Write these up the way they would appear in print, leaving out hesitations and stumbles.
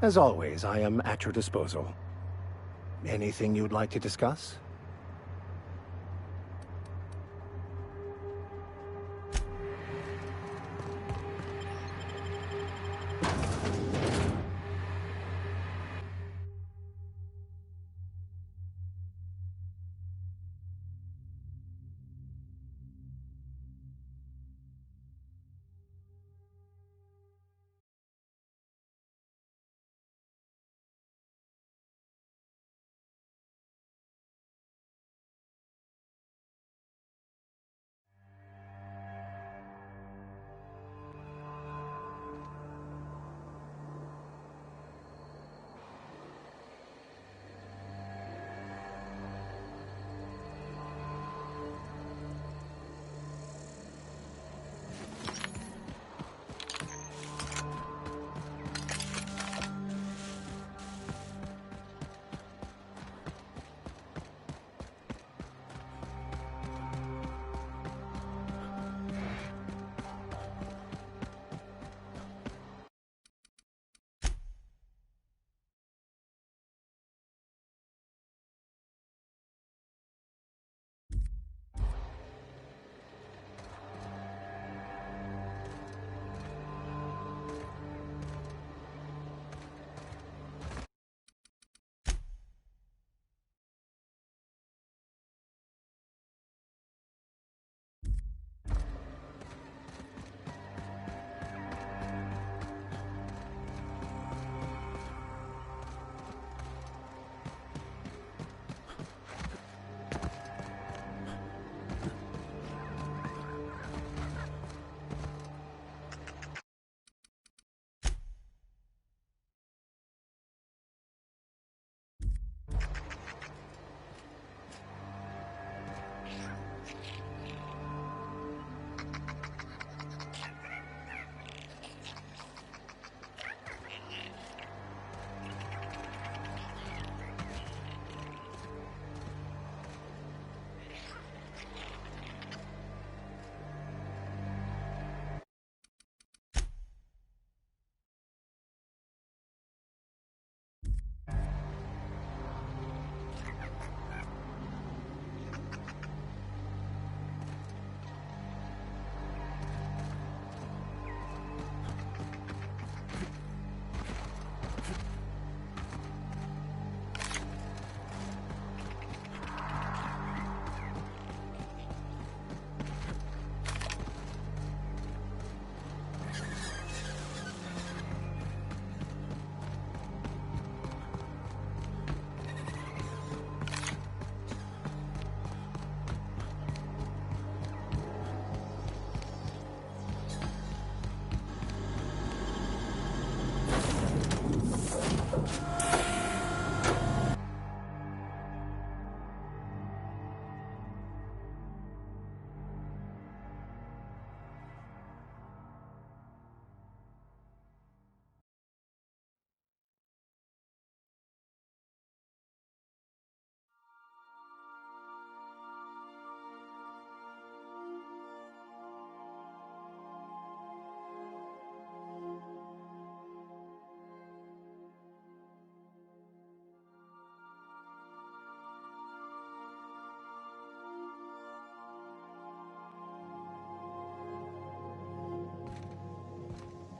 As always, I am at your disposal. Anything you'd like to discuss?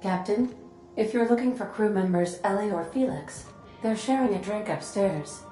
Captain, if you're looking for crew members Ellie or Felix, they're sharing a drink upstairs.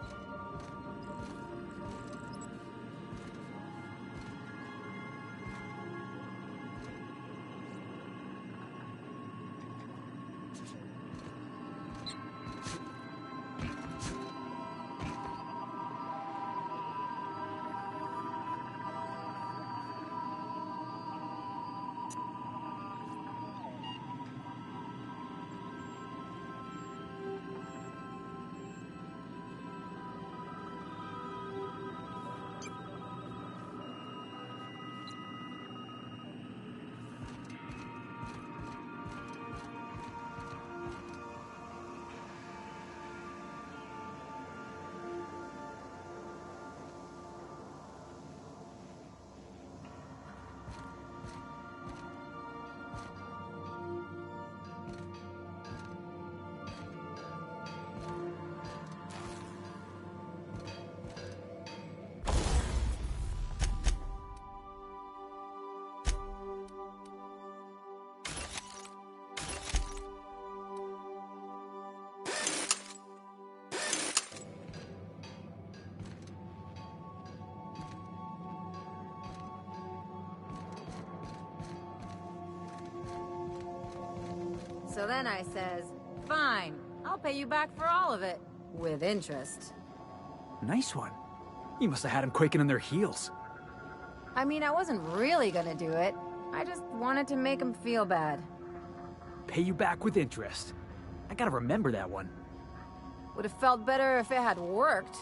So then I says, fine, I'll pay you back for all of it. With interest. Nice one. You must have had them quaking in their heels. I mean, I wasn't really gonna do it. I just wanted to make him feel bad. Pay you back with interest. I gotta remember that one. Would have felt better if it had worked.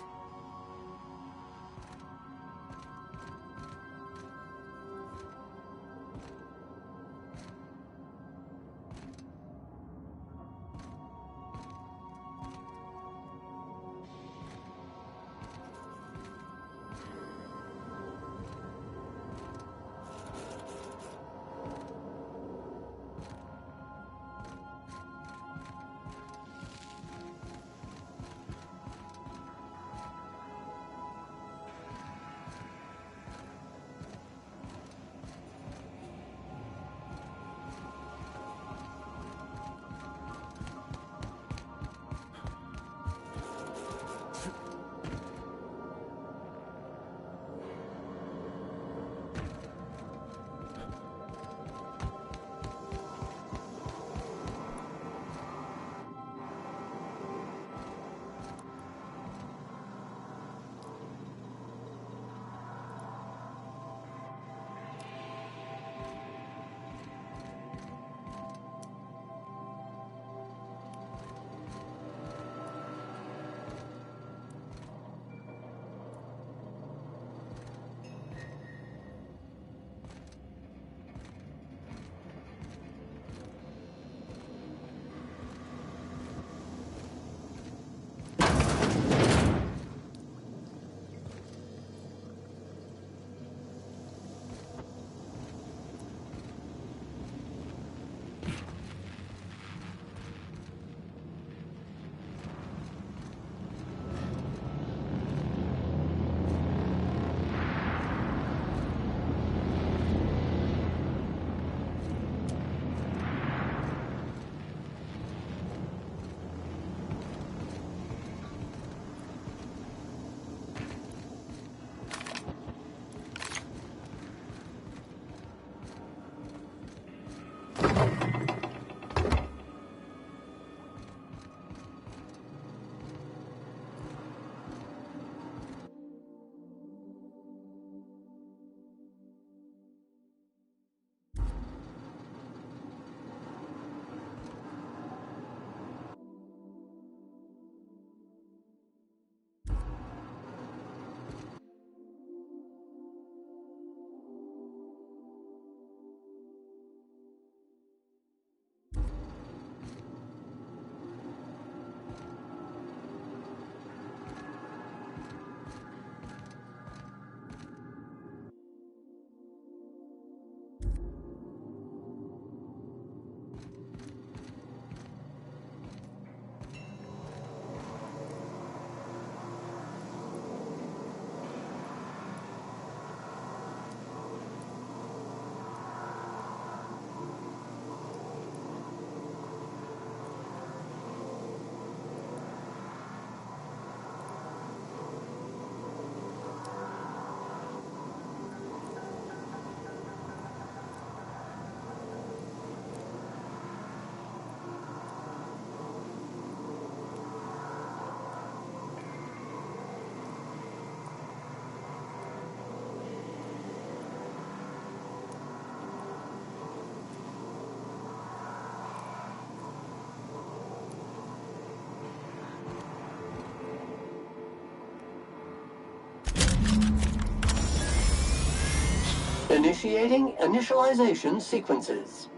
Initiating initialization sequences.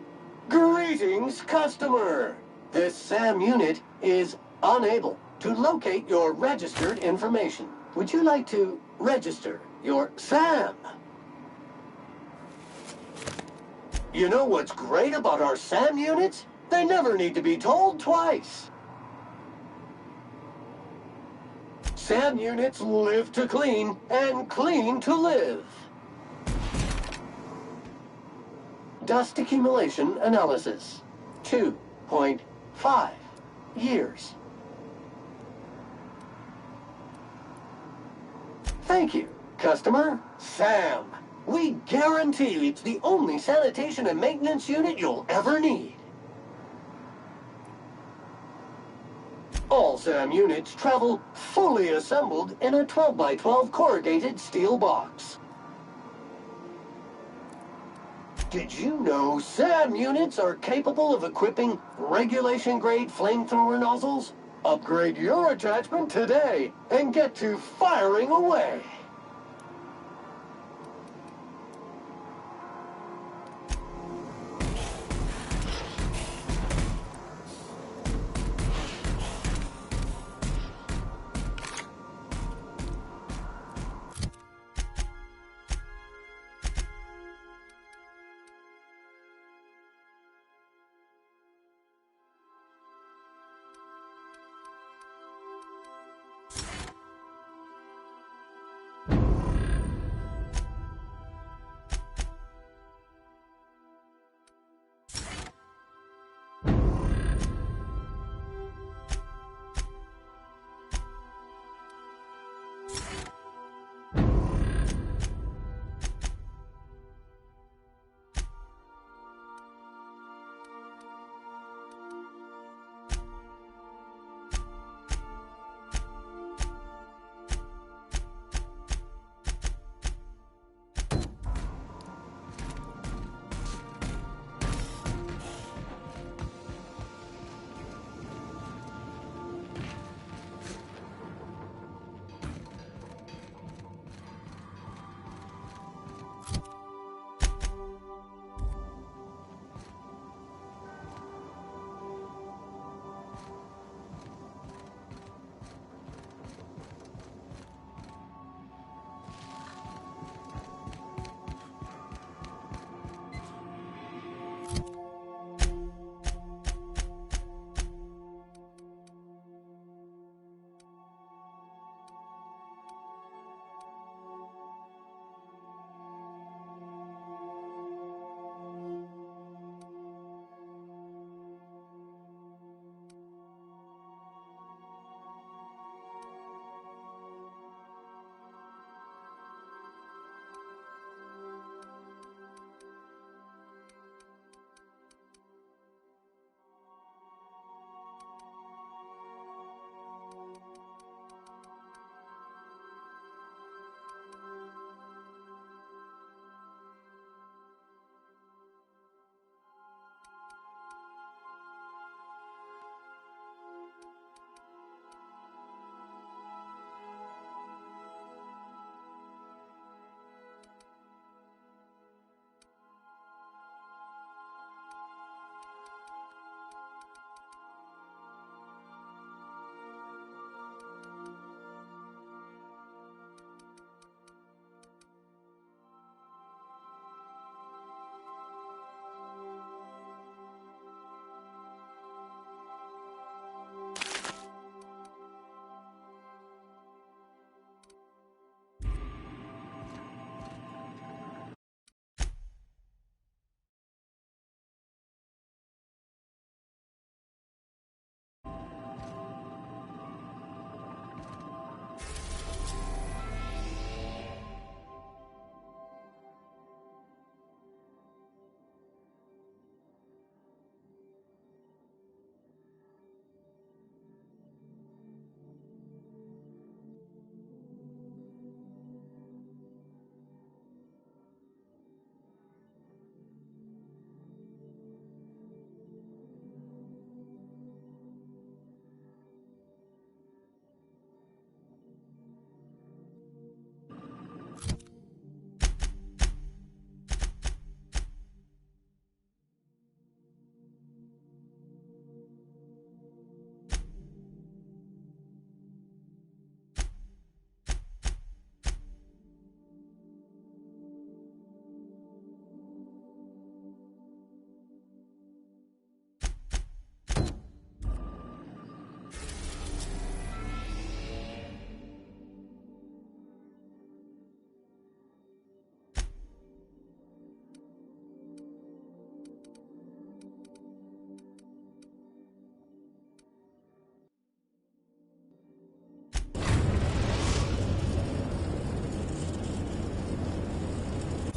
Greetings, customer! This SAM unit is unable to locate your registered information. Would you like to register your SAM? You know what's great about our SAM units? They never need to be told twice. SAM units live to clean and clean to live. Dust accumulation analysis. 2.5 years. Thank you, customer. SAM. We guarantee it's the only sanitation and maintenance unit you'll ever need. SAM units travel fully assembled in a 12 by 12 corrugated steel box. Did you know SAM units are capable of equipping regulation-grade flamethrower nozzles? Upgrade your attachment today and get to firing away!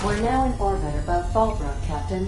We're now in orbit above Fallbrook, Captain.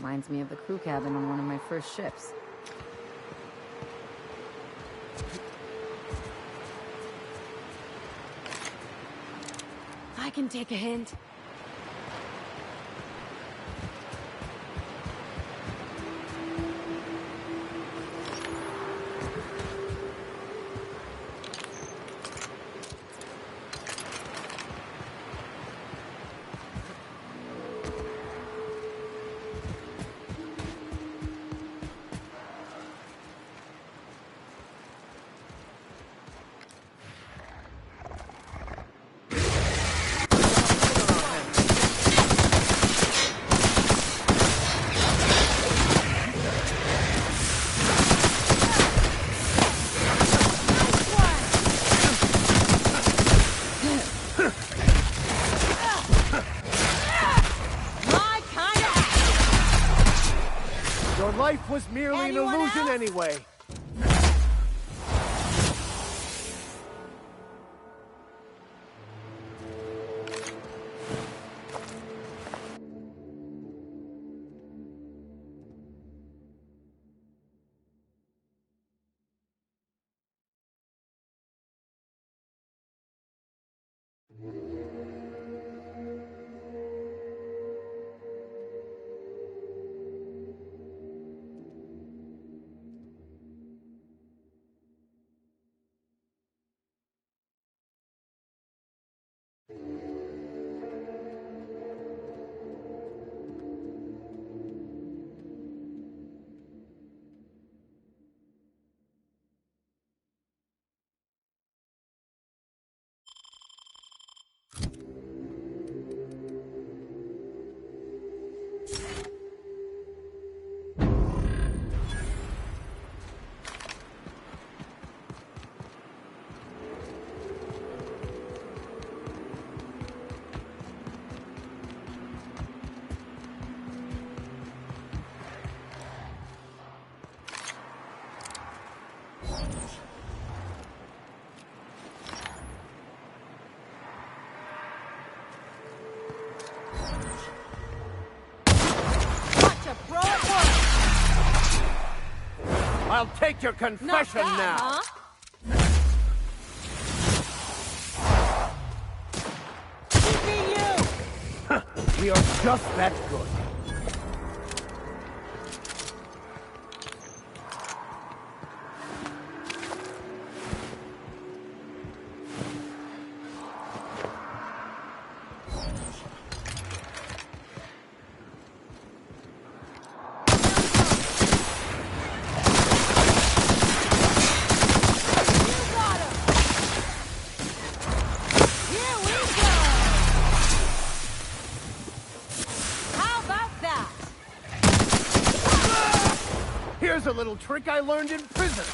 Reminds me of the crew cabin on one of my first ships. I can take a hint. Your life was merely an illusion anyway. I'll take your confession now. We are just that good. Here's a little trick I learned in prison.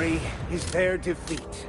victory is their defeat.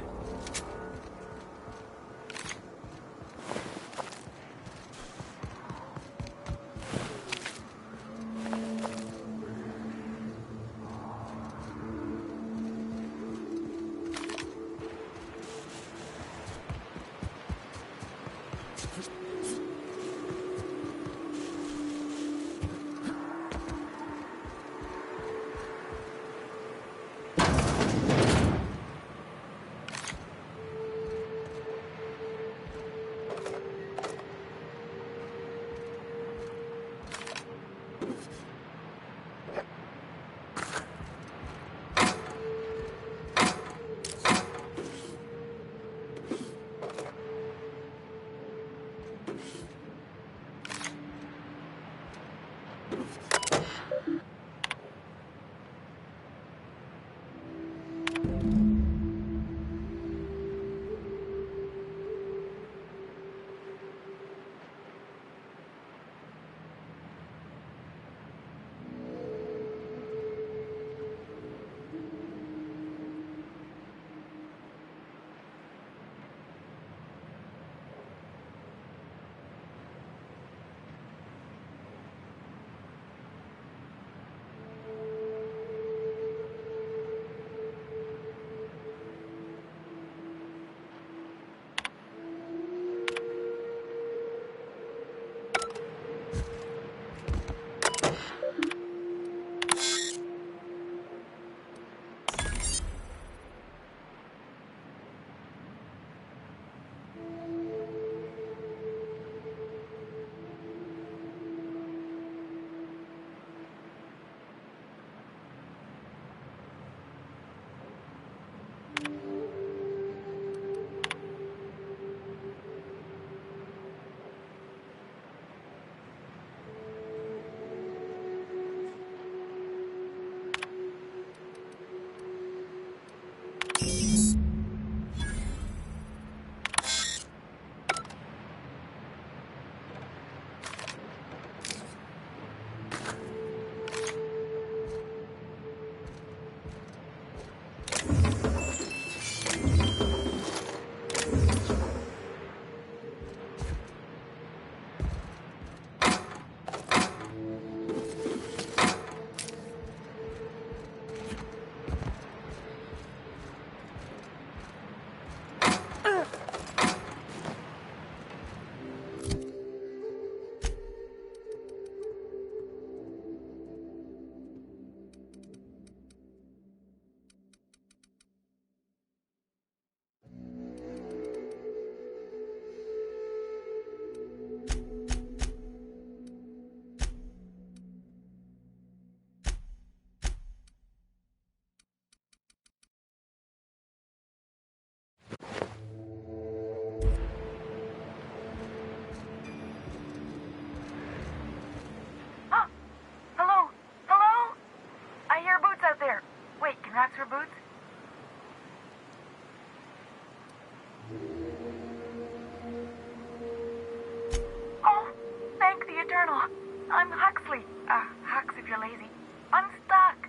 I'm Huxley. Hux if you're lazy. Unstuck.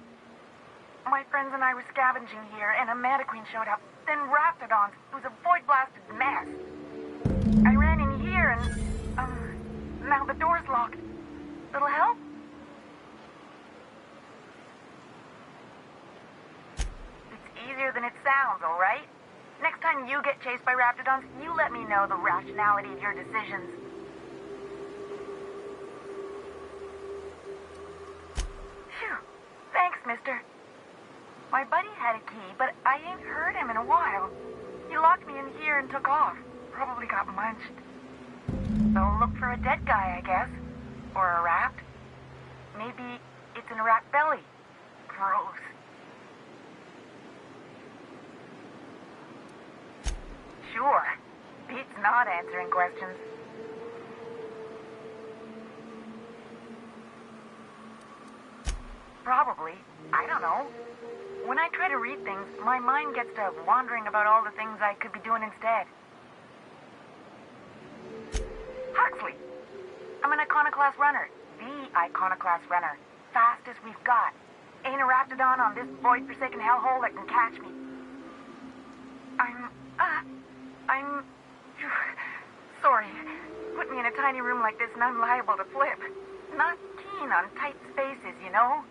My friends and I were scavenging here, and a Mantiqueen showed up. Then Raptidons. It was a void-blasted mess. I ran in here, and now the door's locked. Little help? It's easier than it sounds, all right? Next time you get chased by Raptidons, you let me know the rationality of your decisions. Phew. Thanks, mister. My buddy had a key, but I ain't heard him in a while. He locked me in here and took off. Probably got munched. So look for a dead guy, I guess. Or a rat. Maybe it's in a rat belly. Gross. Sure. Pete's not answering questions. Probably. I don't know. When I try to read things, my mind gets to wandering about all the things I could be doing instead. Huxley! I'm an Iconoclast runner. The Iconoclast runner. Fastest we've got. Ain't a Raptidon on this void-forsaken hellhole that can catch me. I'm... Sorry. Put me in a tiny room like this and I'm liable to flip. Not keen on tight spaces, you know?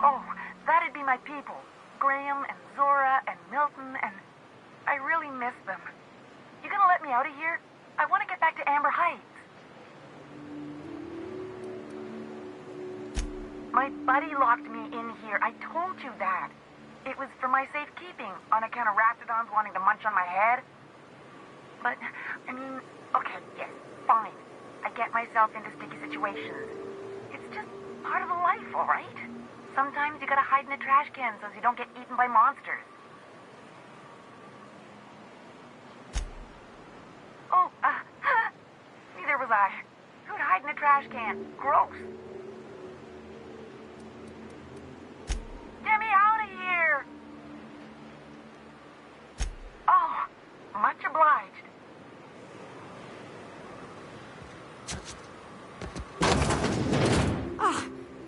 Oh, that'd be my people. Graham and Zora and Milton and... I really miss them. You gonna let me out of here? I want to get back to Amber Heights. My buddy locked me in here. I told you that. It was for my safekeeping, on account of Raptidons wanting to munch on my head. But, I mean, okay, yes, fine. I get myself into sticky situations. It's just part of the life, all right? Sometimes you gotta hide in a trash can so you don't get eaten by monsters. Oh, neither was I. Who'd hide in a trash can? Gross. Get me out of here! Oh, much obliged.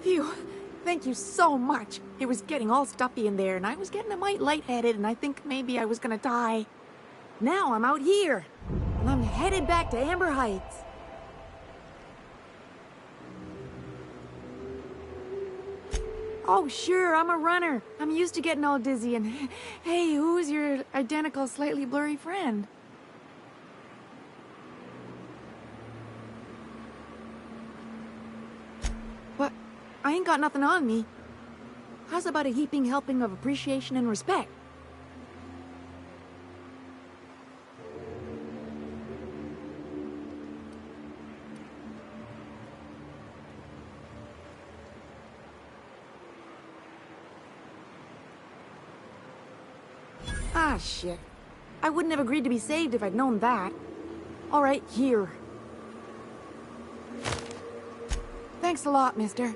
Phew. Thank you so much. It was getting all stuffy in there, and I was getting a mite lightheaded, and I think maybe I was gonna die. Now I'm out here, and I'm headed back to Amber Heights. Oh, sure, I'm a runner. I'm used to getting all dizzy, and hey, who's your identical, slightly blurry friend? What? I ain't got nothing on me. How's about a heaping helping of appreciation and respect? Ah, shit. I wouldn't have agreed to be saved if I'd known that. All right, here. Thanks a lot, mister.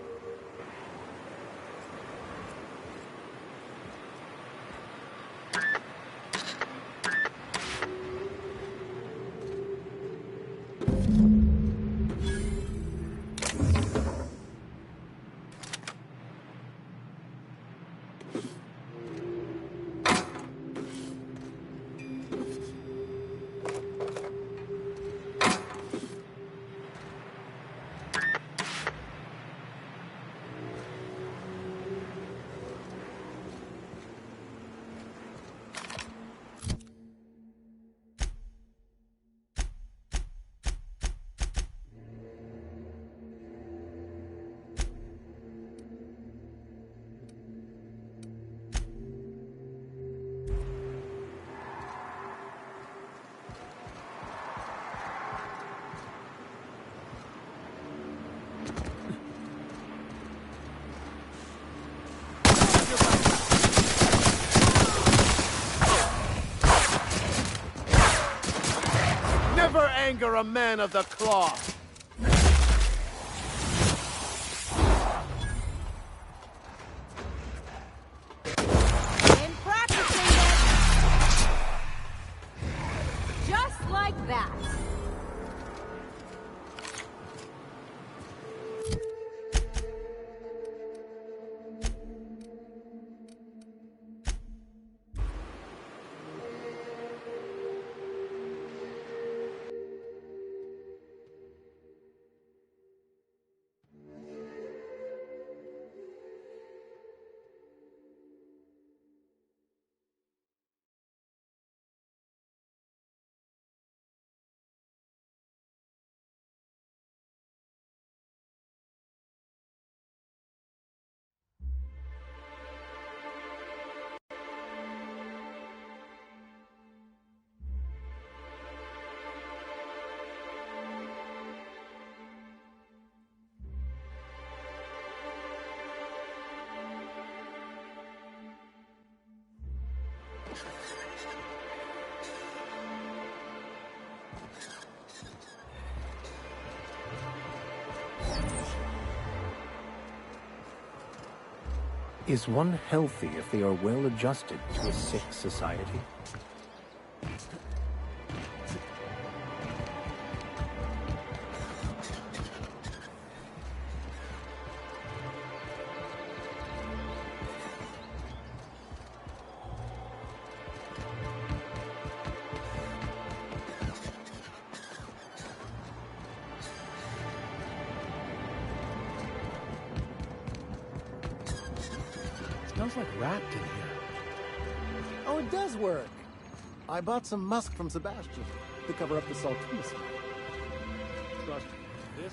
Never anger a man of the cloth. Been practicing it. Just like that. Is one healthy if they are well adjusted to a sick society? Smells like wrapped in here. Oh, it does work. I bought some musk from Sebastian to cover up the saltiness. Trust me, this is worse.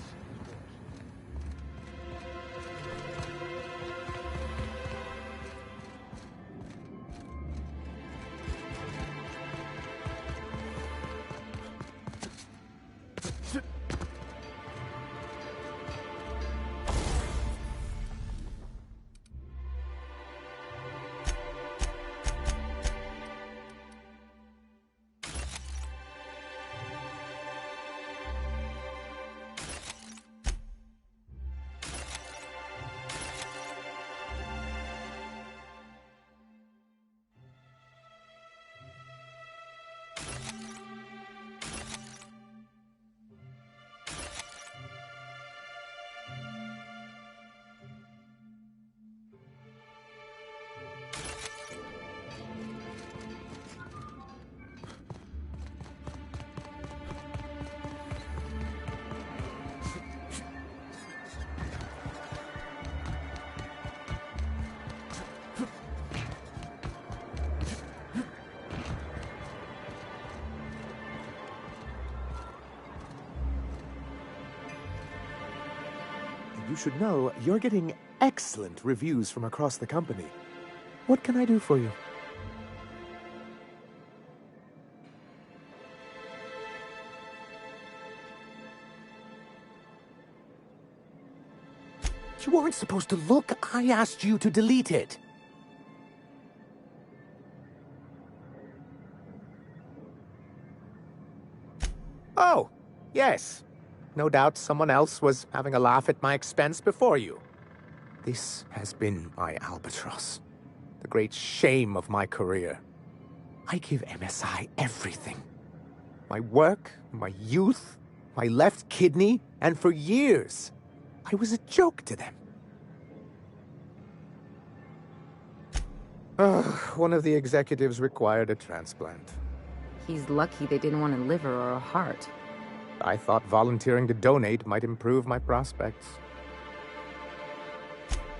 You should know you're getting excellent reviews from across the company. What can I do for you? You weren't supposed to look. I asked you to delete it. Oh, yes. No doubt someone else was having a laugh at my expense before you. This has been my albatross, the great shame of my career. I give MSI everything. My work, my youth, my left kidney, and for years, I was a joke to them. One of the executives required a transplant. He's lucky they didn't want a liver or a heart. I thought volunteering to donate might improve my prospects.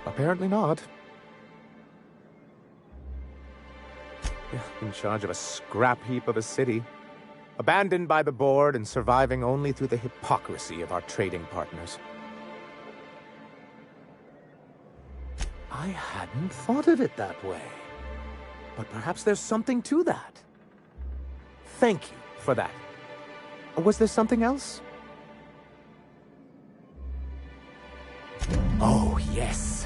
Apparently not. In charge of a scrap heap of a city, abandoned by the board and surviving only through the hypocrisy of our trading partners. I hadn't thought of it that way. But perhaps there's something to that. Thank you for that. Was there something else? Oh, yes.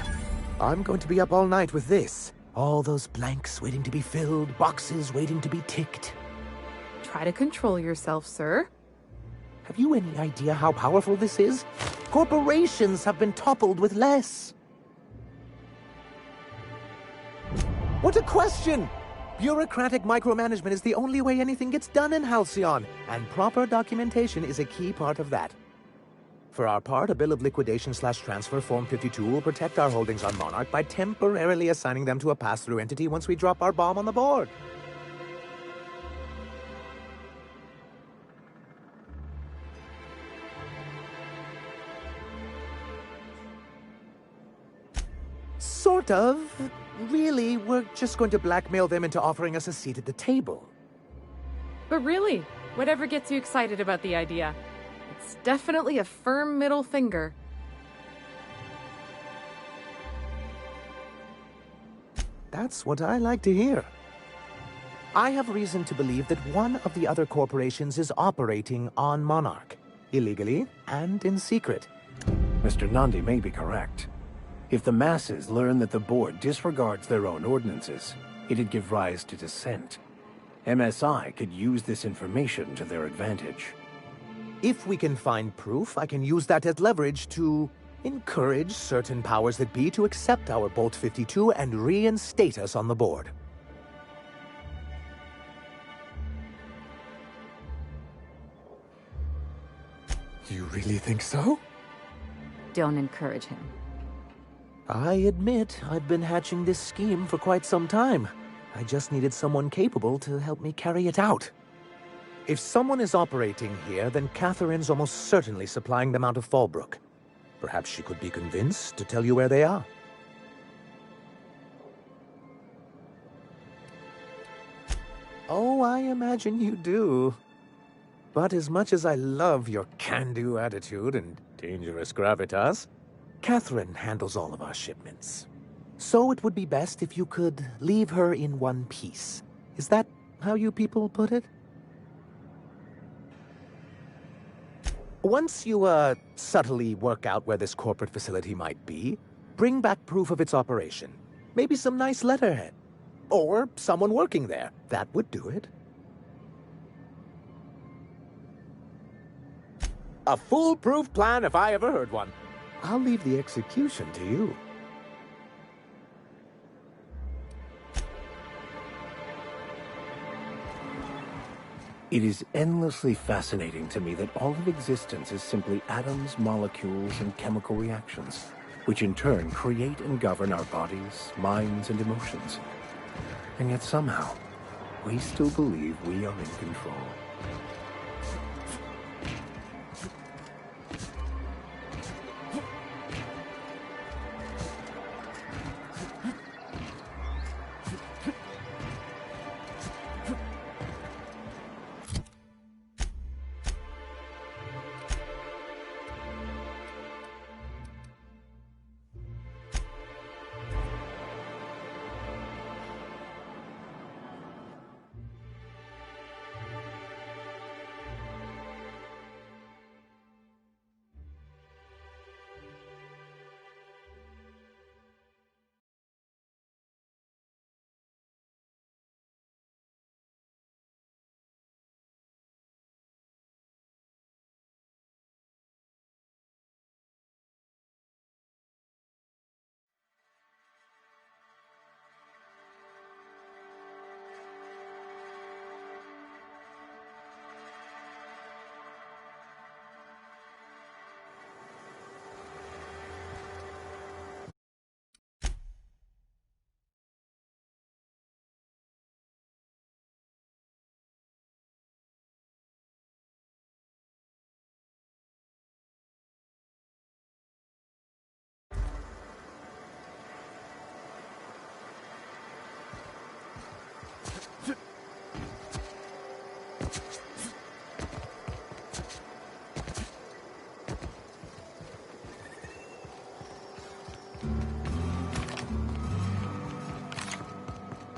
I'm going to be up all night with this. All those blanks waiting to be filled, boxes waiting to be ticked. Try to control yourself, sir. Have you any idea how powerful this is? Corporations have been toppled with less. What a question! Bureaucratic micromanagement is the only way anything gets done in Halcyon, and proper documentation is a key part of that. For our part, a bill of liquidation/transfer Form 52 will protect our holdings on Monarch by temporarily assigning them to a pass-through entity once we drop our bomb on the board. Sort of. Really, we're just going to blackmail them into offering us a seat at the table. But really, whatever gets you excited about the idea, it's definitely a firm middle finger. That's what I like to hear. I have reason to believe that one of the other corporations is operating on Monarch, illegally and in secret. Mr. Nandi may be correct. If the masses learn that the board disregards their own ordinances, it'd give rise to dissent. MSI could use this information to their advantage. If we can find proof, I can use that as leverage to encourage certain powers that be to accept our Bolt 52 and reinstate us on the board. You really think so? Don't encourage him. I admit I've been hatching this scheme for quite some time. I just needed someone capable to help me carry it out. If someone is operating here, then Catherine's almost certainly supplying them out of Fallbrook. Perhaps she could be convinced to tell you where they are. Oh, I imagine you do. But as much as I love your can-do attitude and dangerous gravitas, Catherine handles all of our shipments. So it would be best if you could leave her in one piece. Is that how you people put it? Once you, subtly work out where this corporate facility might be, bring back proof of its operation. Maybe some nice letterhead. Or someone working there. That would do it. A foolproof plan if I ever heard one. I'll leave the execution to you. It is endlessly fascinating to me that all of existence is simply atoms, molecules, and chemical reactions, which in turn create and govern our bodies, minds, and emotions. And yet somehow, we still believe we are in control.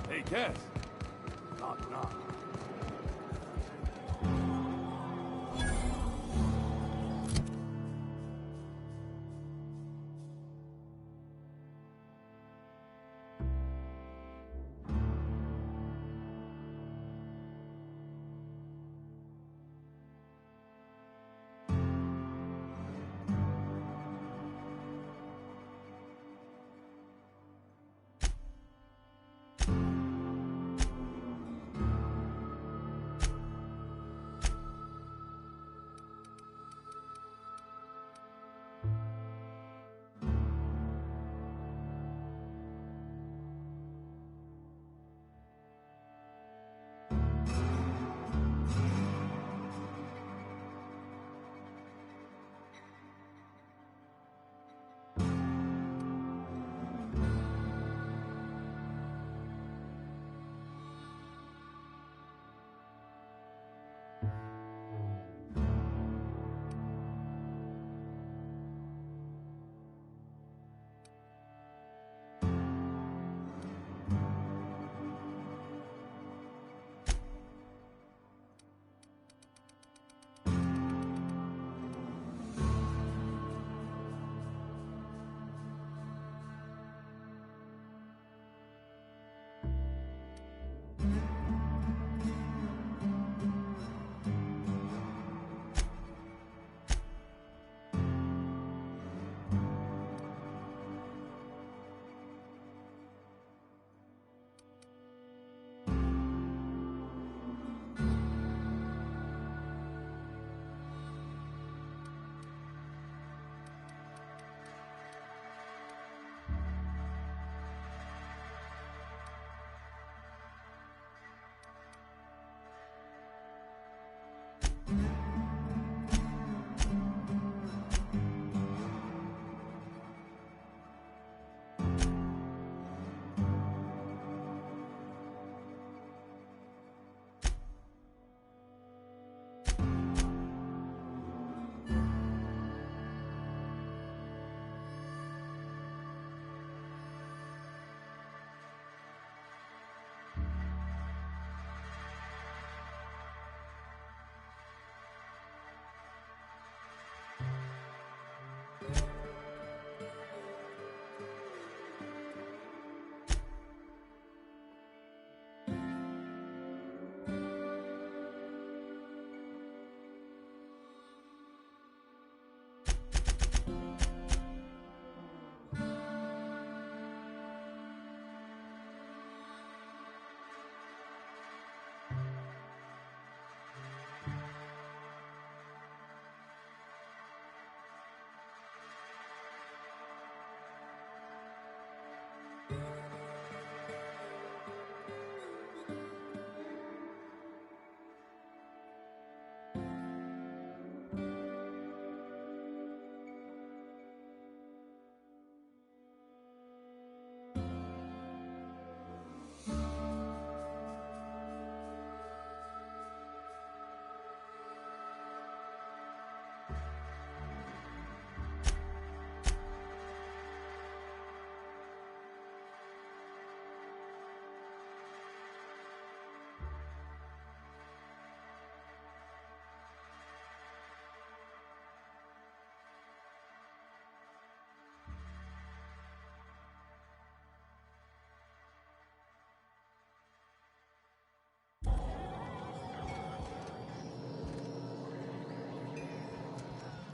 Hey, Cass. Knock, knock.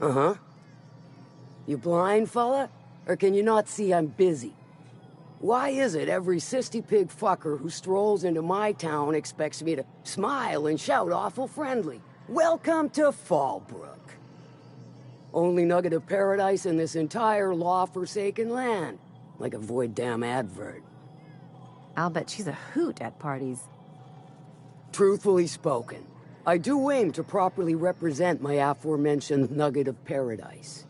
Uh-huh. You blind, fella? Or can you not see I'm busy? Why is it every sissy pig fucker who strolls into my town expects me to smile and shout awful friendly? Welcome to Fallbrook. Only nugget of paradise in this entire law-forsaken land. Like a void damn advert. I'll bet she's a hoot at parties. Truthfully spoken, I do aim to properly represent my aforementioned nugget of paradise.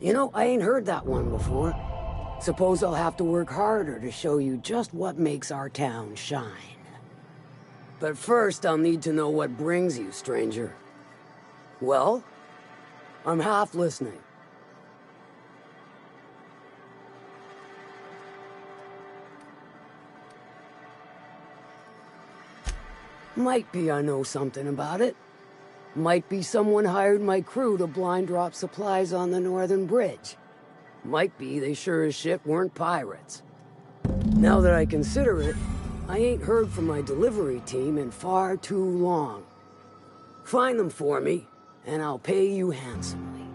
You know, I ain't heard that one before. Suppose I'll have to work harder to show you just what makes our town shine. But first, I'll need to know what brings you, stranger. Well? I'm half listening. Might be I know something about it. Might be someone hired my crew to blind drop supplies on the Northern Bridge. Might be they sure as shit weren't pirates. Now that I consider it, I ain't heard from my delivery team in far too long. Find them for me, and I'll pay you handsomely.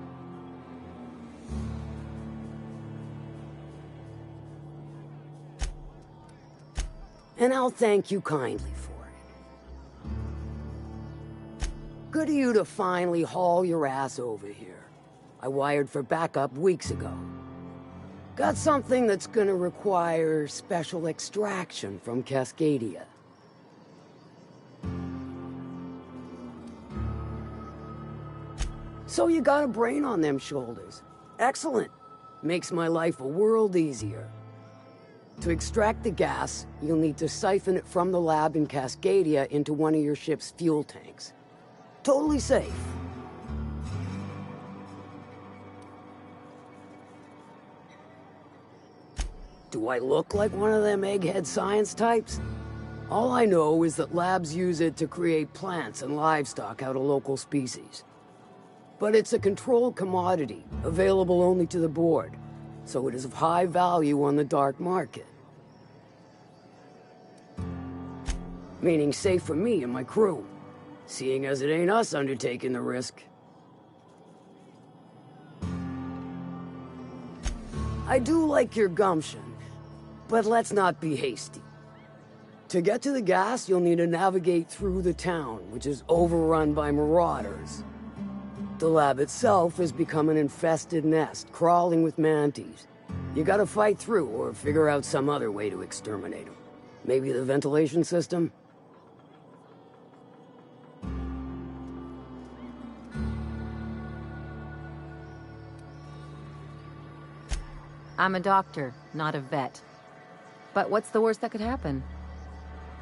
And I'll thank you kindly for it. Good of you to finally haul your ass over here. I wired for backup weeks ago. Got something that's gonna require special extraction from Cascadia. So you got a brain on them shoulders. Excellent. Makes my life a world easier. To extract the gas, you'll need to siphon it from the lab in Cascadia into one of your ship's fuel tanks. Totally safe. Do I look like one of them egghead science types? All I know is that labs use it to create plants and livestock out of local species. But it's a controlled commodity, available only to the board, so it is of high value on the dark market. Meaning safe for me and my crew, seeing as it ain't us undertaking the risk. I do like your gumption, but let's not be hasty. To get to the gas, you'll need to navigate through the town, which is overrun by marauders. The lab itself has become an infested nest, crawling with manties. You gotta fight through or figure out some other way to exterminate them. Maybe the ventilation system? I'm a doctor, not a vet. But what's the worst that could happen?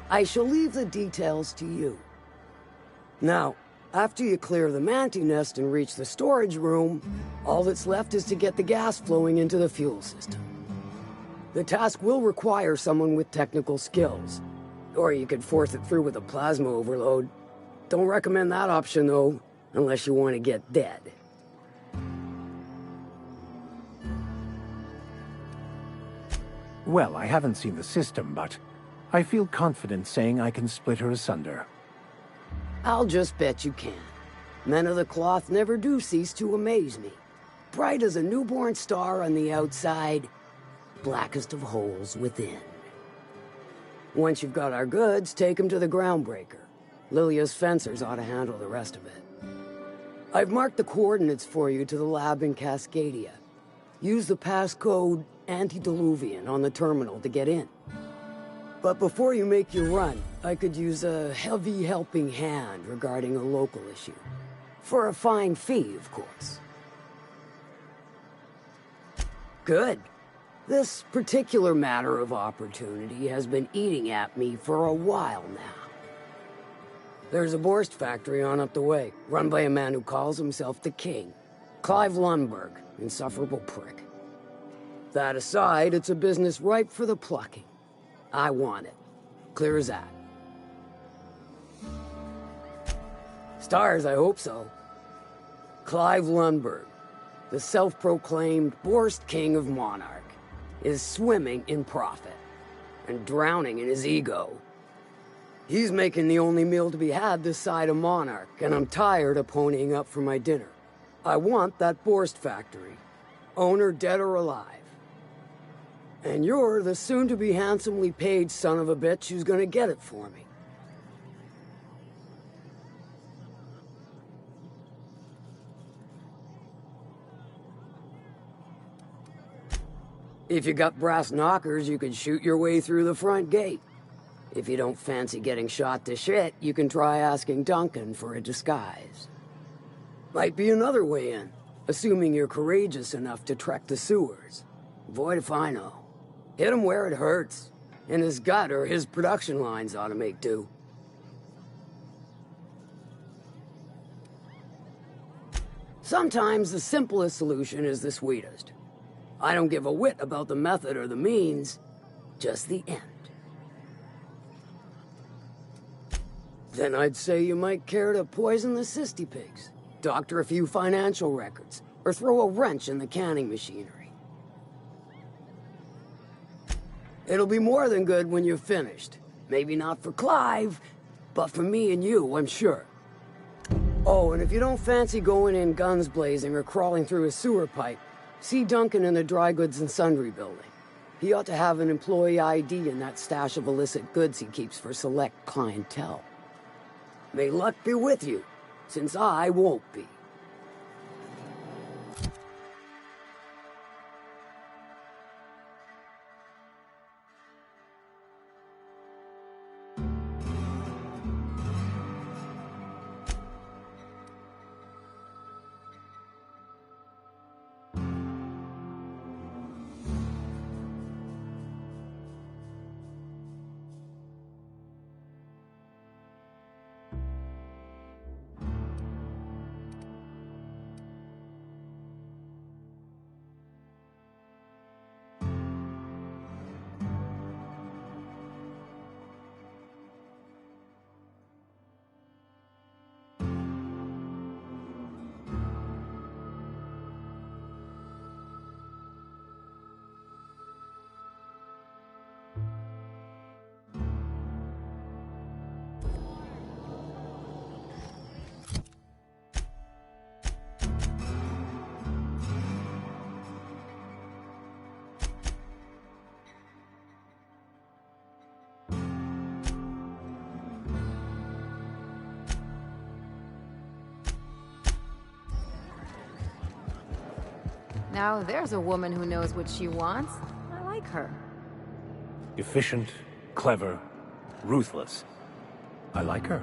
I shall leave the details to you. Now, after you clear the mantis nest and reach the storage room, all that's left is to get the gas flowing into the fuel system. The task will require someone with technical skills. Or you could force it through with a plasma overload. Don't recommend that option, though, unless you want to get dead. Well, I haven't seen the system, but I feel confident saying I can split her asunder. I'll just bet you can. Men of the cloth never do cease to amaze me. Bright as a newborn star on the outside, blackest of holes within. Once you've got our goods, take them to the groundbreaker. Lilia's fencers ought to handle the rest of it. I've marked the coordinates for you to the lab in Cascadia. Use the passcode Antediluvian on the terminal to get in. But before you make your run, I could use a heavy helping hand regarding a local issue. For a fine fee, of course. Good. This particular matter of opportunity has been eating at me for a while now. There's a Borst factory on up the way, run by a man who calls himself the King. Clive Lundberg, insufferable prick. That aside, it's a business ripe for the plucking. I want it. Clear as that. Stars, I hope so. Clive Lundberg. the self-proclaimed Borst King of Monarch, is swimming in profit and drowning in his ego. He's making the only meal to be had this side of Monarch, and I'm tired of ponying up for my dinner. I want that Borst factory, owner dead or alive. And you're the soon-to-be handsomely paid son of a bitch who's gonna get it for me. If you got brass knockers, you can shoot your way through the front gate. If you don't fancy getting shot to shit, you can try asking Duncan for a disguise. Might be another way in, assuming you're courageous enough to trek the sewers. Void if I know. Hit him where it hurts. In his gut or his production lines ought to make do. Sometimes the simplest solution is the sweetest. I don't give a whit about the method or the means, just the end. Then I'd say you might care to poison the Cystypigs, doctor a few financial records, or throw a wrench in the canning machinery. It'll be more than good when you're finished. Maybe not for Clive, but for me and you, I'm sure. Oh, and if you don't fancy going in guns blazing or crawling through a sewer pipe, see Duncan in the Dry Goods and Sundry building. He ought to have an employee ID in that stash of illicit goods he keeps for select clientele. May luck be with you, since I won't be. Now there's a woman who knows what she wants. I like her. Efficient, clever, ruthless. I like her.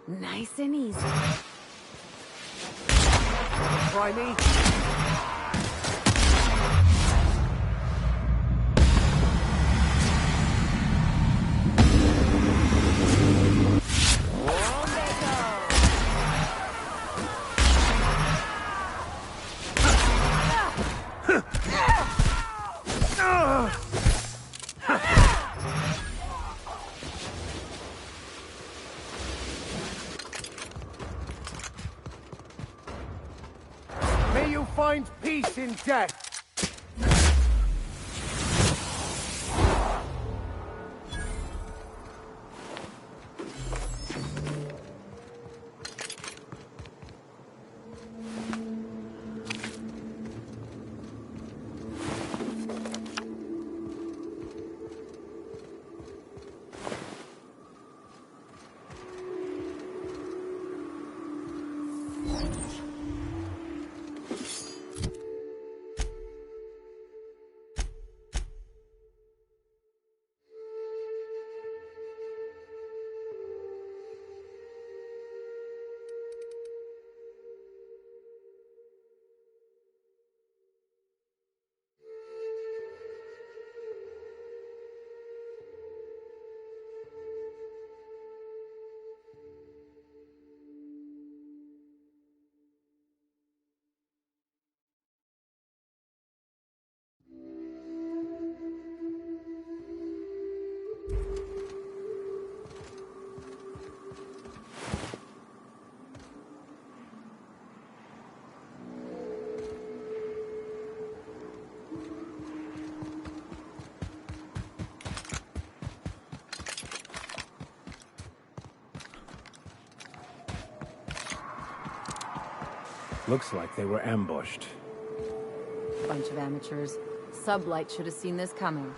Nice and easy. Try me? May you find peace in death! Looks like they were ambushed. Bunch of amateurs. Sublight should have seen this coming.